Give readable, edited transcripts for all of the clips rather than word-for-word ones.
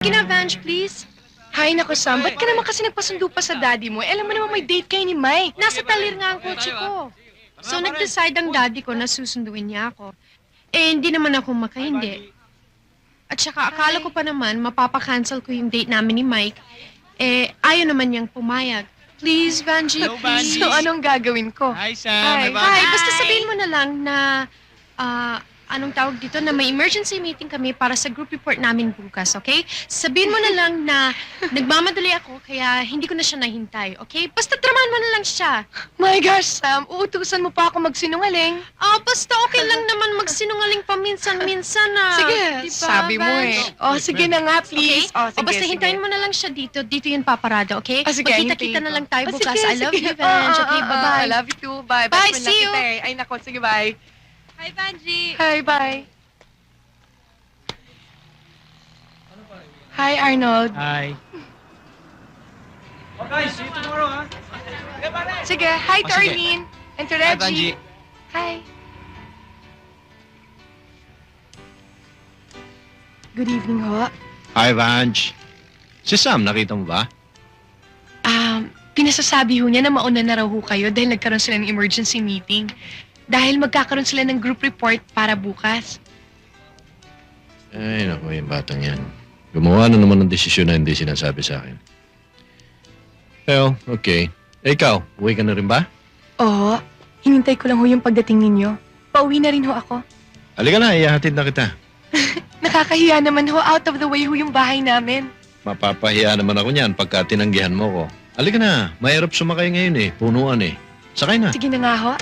Kina-Vange, please. Hay, nako Sam, ba't ka naman kasi nagpasundo pa sa daddy mo? Alam mo naman may date kayo ni Mike. Nasa talir nga ang kotse ko. So, nag-decide ang daddy ko na susunduin niya ako. Eh, hindi naman ako makahindi. At saka, akala ko pa naman, mapapakancel ko yung date namin ni Mike. Eh, ayaw naman niyang pumayag. Please, Vanjie. Hello, Vanjie. So, anong gagawin ko? Hi, Sam. Hi. Hi, Hi. Basta sabihin mo na lang na, anong tawag dito, na may emergency meeting kami para sa group report namin bukas, okay? Sabihin mo na lang na nagmamadali ako, kaya hindi ko na siya nahintay, okay? Basta dramahan mo na lang siya. My gosh, Sam, uutusan mo pa ako magsinungaling. Basta okay lang naman magsinungaling paminsan-minsan, Sige, Diba, sabi mo Vange? eh. Sige na nga, please. Okay? Basta hintayin mo na lang siya dito. Dito yun paparada, okay? Sige, Magkita-kita na lang tayo bukas. I love you, Vange. Vange. Okay, bye-bye. I love you too. Bye. Bye, Best friend see lang you. kita eh. Ay, nako. Sige, bye. Hi, Vanjie. Hi, bye. Hi, Arnold. Hi. Oh, guys, see you tomorrow, ha? Sige, hi to sige. Arlene. And to Hi, Reggie. Vanjie. Hi. Good evening, ho. Hi, Vange. Si Sam, nakita mo ba? Pinasasabi ho niya na mauna na raw ho kayo dahil nagkaroon sila ng emergency meeting. Dahil magkakaroon sila ng group report para bukas. Ay, naku, yung batang yan. Gumawa na naman ng desisyon na hindi sinasabi sa akin. Well, okay. Eh, ikaw, uwi ka na rin ba? Oo. Hinintay ko lang ho yung pagdating ninyo. Pauwi na rin ho ako. Halika na, ihahatid na kita. Nakakahiya naman ho. Out of the way ho yung bahay namin. Mapapahiya naman ako niyan pagka tinanggihan mo ko. Halika na, mahirap sumakay ngayon eh. Punuan eh. Sakay na. Sige na nga ho.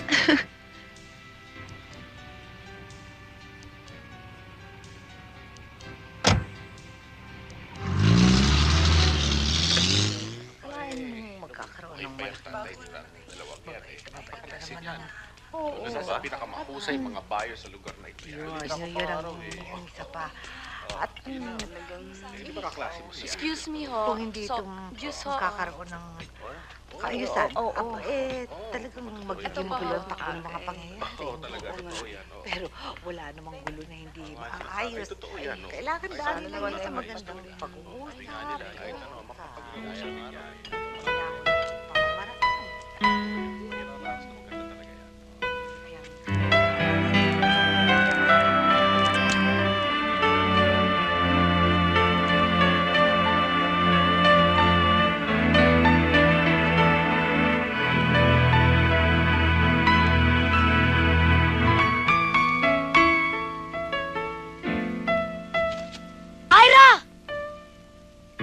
Isa sa pinakamahusay mga bayo sa lugar na ito. Yun ang isa pa. At Hindi ba kaklase mo siya? excuse me ho, kung hindi itong kakaroon ng kaayusan, talagang magiging gulo ang takbo ng mga pangyayari. Oo, talaga. Totoo yan. Oo. Pero wala namang gulo na hindi maayos. Totoo yan. Oo. Kailangan daan lang yun sa magandang pag-uusap. Kahit ano, makapag-uusap nga. Ira!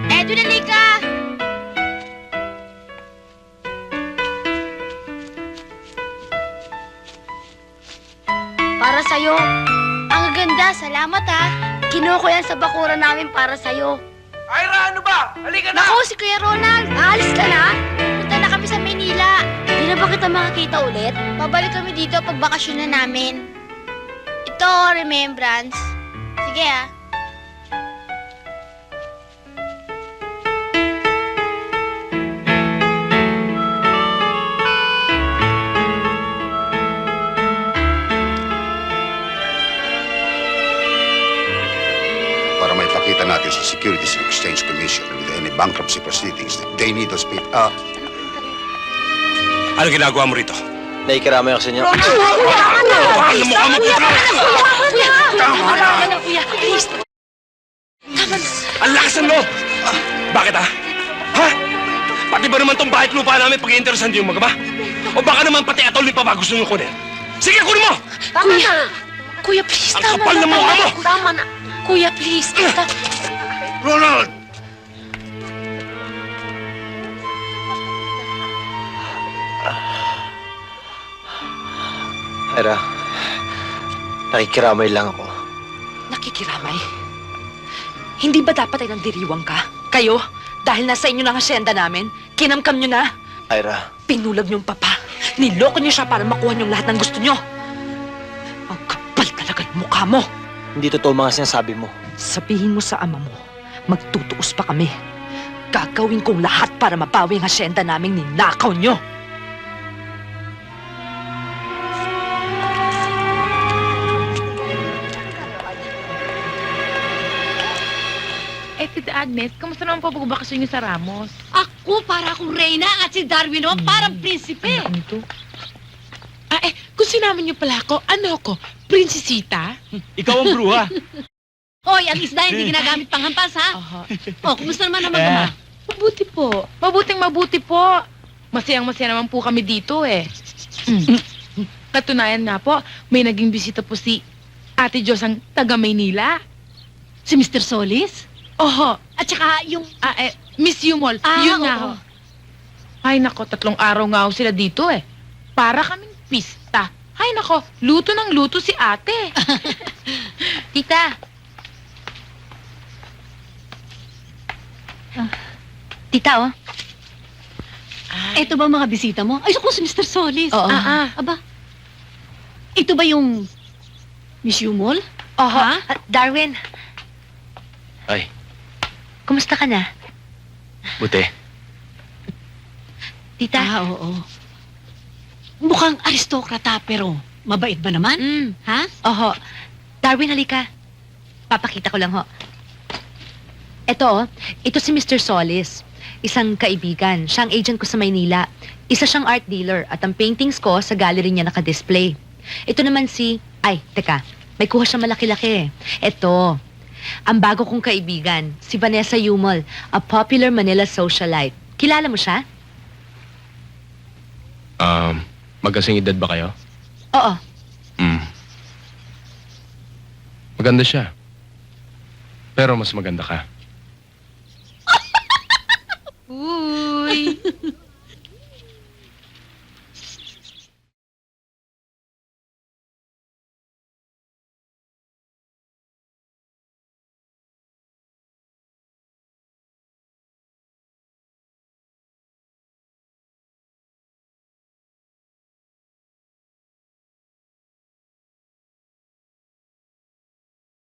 Edwin, halika! Para sa'yo. Ang ganda, salamat ha. Kinuha ko yan sa bakuran namin para sa'yo. Ira, ano ba? Halika na! Naku, si Kuya Ronald, aalis ka na? Punta na kami sa Maynila. Di na ba kita makakita ulit? Babalik kami dito pag bakasyon na namin. Ito, remembrance. Sige ah. Para maipakita natin sa Securities and Exchange Commission with any bankruptcy proceedings, they need to speak. Ano ginagawa mo rito? Nakikiramay ako sa inyo. Ano mo ka Tama na, Kuya. Please. Tama na. Ang lakas ng loob! Bakit ha? Ha? Pati ba naman tong bahay at lupa namin pag-iinteresan niyo yung magaba? O baka naman pati atol ni Papa gusto niyo kunin? Sige, kunin mo! Kuya, please. Ang kapal ng mukha mo! Tama na. Kuya, please. Ronald! Ira, nakikiramay lang ako. Nakikiramay? Hindi ba dapat ay nandiriwang ka? Kayo? Dahil nasa inyo ng asyenda namin, kinamkam nyo na. Ira, Pinulag nyo yung papa. Niloko nyo siya para makuha nyo lahat ng gusto nyo. Ang kapal talaga ng mukha mo. hindi totoo mga sinasabi mo. Sabihin mo sa ama mo, magtutuos pa kami. Gagawin kong lahat para mabawi ang asyenda naming ninakaw nyo. Eh, Dad, Agnes, kamusta naman po pagbabakasyon niyo sa Ramos? Ako, para akong reyna at si Darwin, parang prinsipe. Ano to? Kung sinamin niyo pala ako, ano ko? Prinsesita? Ikaw ang bruha. Hoy, ang isda hindi ginagamit panghampas, ha? Aha. Oh, kumusta naman ang mga? Mabuti po. Mabuting-mabuti po. Masayang-masaya naman po kami dito eh. Katunayan nga po, may naging bisita po si Ate Diyos ang taga Maynila. Si Mr. Solis? Oho. At saka yung... Miss Yumol. Yun nga ho. oo. Ay nako, 3 araw nga ho sila dito eh. Para kaming pista. Ay nako, luto ng luto si ate. Tita. Tita, oh. Ito ba ang mga bisita mo? Ay, ko si Mr. Solis. Oo. Aba, ito ba yung Miss Yumol? Oho. Ha? Darwin, Ay, kumusta ka na? buti. Tita? Oo. Mukhang aristokrata pero mabait ba naman? Ha? Oho. Darwin, halika. Papakita ko lang, ho. Ito, oh. Ito si Mr. Solis. Isang kaibigan. Siya ang agent ko sa Maynila. Isa siyang art dealer at ang paintings ko sa gallery niya nakadisplay. Ito naman si... Ay, teka. May kuha siya malaki-laki. Ito. Ang bago kong kaibigan, si Vanessa Yumol, a popular Manila socialite. Kilala mo siya? Magkasing edad ba kayo? Oo. Maganda siya. Pero mas maganda ka. Uy.